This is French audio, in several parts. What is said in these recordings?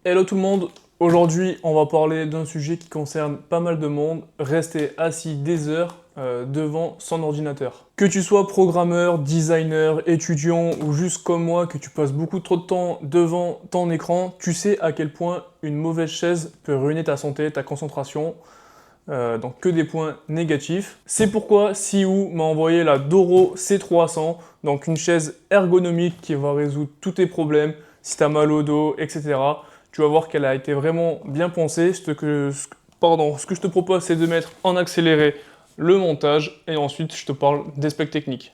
Hello tout le monde, aujourd'hui on va parler d'un sujet qui concerne pas mal de monde, rester assis des heures devant son ordinateur. Que tu sois programmeur, designer, étudiant ou juste comme moi que tu passes beaucoup trop de temps devant ton écran, tu sais à quel point une mauvaise chaise peut ruiner ta santé, ta concentration. Donc que des points négatifs. C'est pourquoi Siou m'a envoyé la Doro C300, donc une chaise ergonomique qui va résoudre tous tes problèmes, si tu as mal au dos, etc. Tu vas voir qu'elle a été vraiment bien pensée. Ce que je te propose, c'est de mettre en accéléré le montage et ensuite je te parle des specs techniques.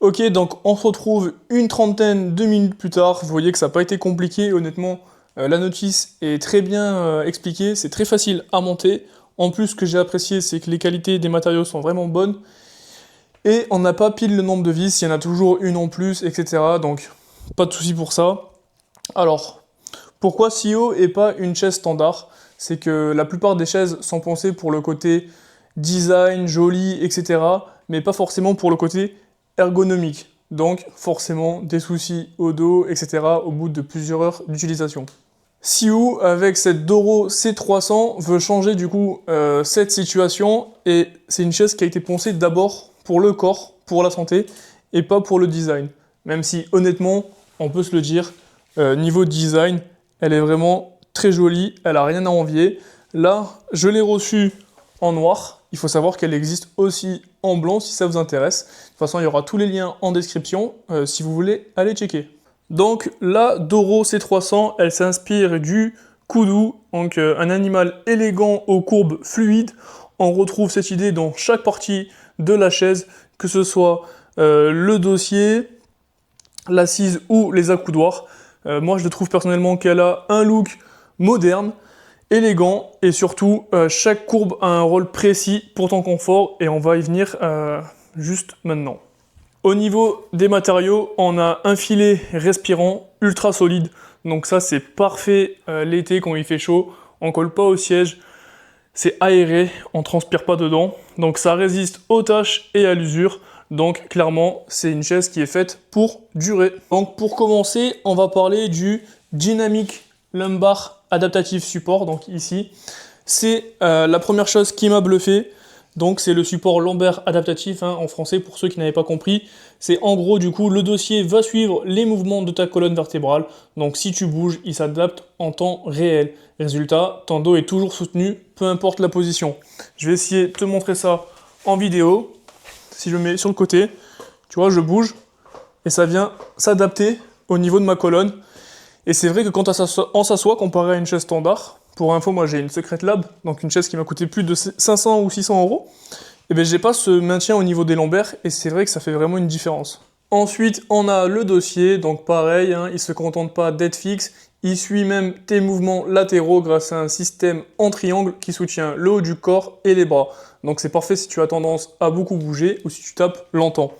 Ok, donc on se retrouve une trentaine de minutes plus tard. Vous voyez que ça n'a pas été compliqué, honnêtement. La notice est très bien expliquée, c'est très facile à monter. En plus, ce que j'ai apprécié, c'est que les qualités des matériaux sont vraiment bonnes. Et on n'a pas pile le nombre de vis, il y en a toujours une en plus, etc. Donc, pas de souci pour ça. Alors, pourquoi SEO et pas une chaise standard? C'est que la plupart des chaises sont pensées pour le côté design, joli, etc. Mais pas forcément pour le côté ergonomique. Donc, forcément, des soucis au dos, etc. au bout de plusieurs heures d'utilisation. Siou, avec cette Doro C300, veut changer du coup cette situation et c'est une chaise qui a été pensée d'abord pour le corps, pour la santé et pas pour le design. Même si honnêtement, on peut se le dire, niveau design, elle est vraiment très jolie, elle a rien à envier. Là, je l'ai reçue en noir. Il faut savoir qu'elle existe aussi en blanc si ça vous intéresse. De toute façon, il y aura tous les liens en description si vous voulez aller checker. Donc la Doro C300, elle s'inspire du koudou, donc un animal élégant aux courbes fluides. On retrouve cette idée dans chaque partie de la chaise, que ce soit le dossier, l'assise ou les accoudoirs. Moi je trouve personnellement qu'elle a un look moderne, élégant et surtout chaque courbe a un rôle précis pour ton confort et on va y venir juste maintenant. Au niveau des matériaux, on a un filet respirant ultra solide, donc ça c'est parfait l'été quand il fait chaud, on colle pas au siège, c'est aéré, on transpire pas dedans, donc ça résiste aux taches et à l'usure, donc clairement c'est une chaise qui est faite pour durer. Donc pour commencer, on va parler du Dynamic Lumbar Adaptative Support, donc ici, c'est la première chose qui m'a bluffé. Donc c'est le support lombaire adaptatif en français pour ceux qui n'avaient pas compris. C'est en gros du coup le dossier va suivre les mouvements de ta colonne vertébrale. Donc si tu bouges, il s'adapte en temps réel. Résultat, ton dos est toujours soutenu, peu importe la position. Je vais essayer de te montrer ça en vidéo. Si je me mets sur le côté, tu vois, je bouge et ça vient s'adapter au niveau de ma colonne. Et c'est vrai que quand on s'assoit, comparé à une chaise standard, pour info, moi j'ai une Secret Lab, donc une chaise qui m'a coûté plus de 500 ou 600 euros, et bien j'ai pas ce maintien au niveau des lombaires, et c'est vrai que ça fait vraiment une différence. Ensuite, on a le dossier, donc pareil, il se contente pas d'être fixe, il suit même tes mouvements latéraux grâce à un système en triangle qui soutient le haut du corps et les bras. Donc c'est parfait si tu as tendance à beaucoup bouger ou si tu tapes longtemps.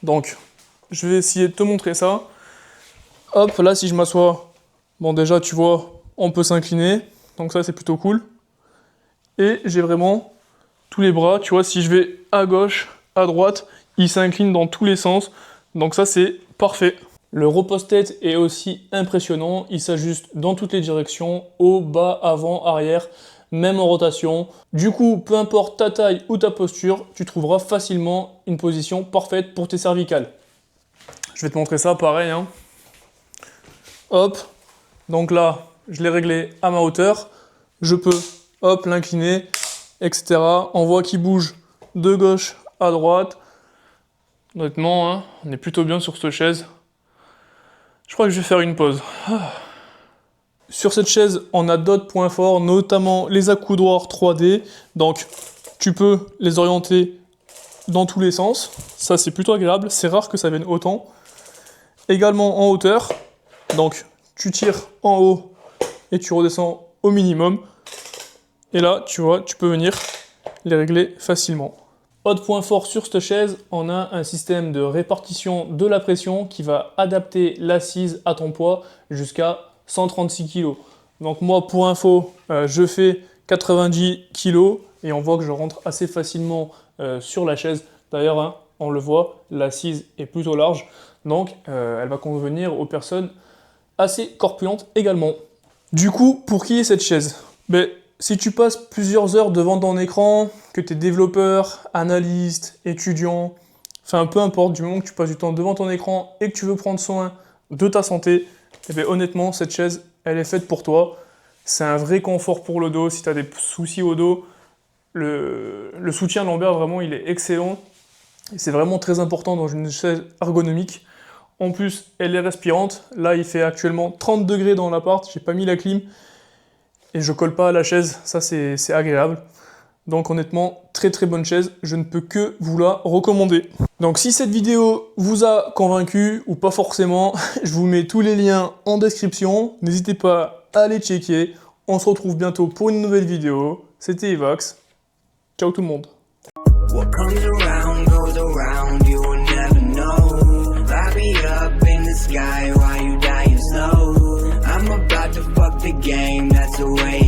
Donc, je vais essayer de te montrer ça. Hop, là si je m'assois, bon déjà tu vois, on peut s'incliner, donc ça c'est plutôt cool. Et j'ai vraiment tous les bras, tu vois, si je vais à gauche, à droite, il s'incline dans tous les sens, donc ça c'est parfait. Le repose-tête est aussi impressionnant, il s'ajuste dans toutes les directions, haut, bas, avant, arrière, même en rotation. Du coup, peu importe ta taille ou ta posture, tu trouveras facilement une position parfaite pour tes cervicales. Je vais te montrer ça pareil, Hop, donc là, je l'ai réglé à ma hauteur. Je peux, hop, l'incliner etc. On voit qu'il bouge de gauche à droite. Honnêtement, hein, on est plutôt bien sur cette chaise. Je crois que je vais faire une pause. Sur cette chaise, on a d'autres points forts, notamment les accoudoirs 3D. Donc, tu peux les orienter dans tous les sens. Ça, c'est plutôt agréable. C'est rare que ça vienne autant. Également en hauteur. Donc, tu tires en haut et tu redescends au minimum. Et là, tu vois, tu peux venir les régler facilement. Autre point fort sur cette chaise, on a un système de répartition de la pression qui va adapter l'assise à ton poids jusqu'à 136 kg. Donc moi, pour info, je fais 90 kg et on voit que je rentre assez facilement sur la chaise. D'ailleurs, hein, on le voit, l'assise est plutôt large, donc elle va convenir aux personnes assez corpulentes également. Du coup, pour qui est cette chaise? Si tu passes plusieurs heures devant ton écran, que tu es développeur, analyste, étudiant, enfin peu importe, du moment que tu passes du temps devant ton écran et que tu veux prendre soin de ta santé, honnêtement, cette chaise, elle est faite pour toi. C'est un vrai confort pour le dos. Si tu as des soucis au dos, le soutien lombaire, vraiment, il est excellent. Et c'est vraiment très important dans une chaise ergonomique. En plus, elle est respirante. Là, il fait actuellement 30 degrés dans l'appart. J'ai pas mis la clim. Et je colle pas à la chaise, ça c'est agréable. Donc honnêtement, très très bonne chaise, je ne peux que vous la recommander. Donc si cette vidéo vous a convaincu, ou pas forcément, je vous mets tous les liens en description. N'hésitez pas à les checker. On se retrouve bientôt pour une nouvelle vidéo. C'était Evax. Ciao tout le monde. What comes around goes around, you will never know. Light me up in the sky while you dying slow. I'm about to fuck the game, that's the way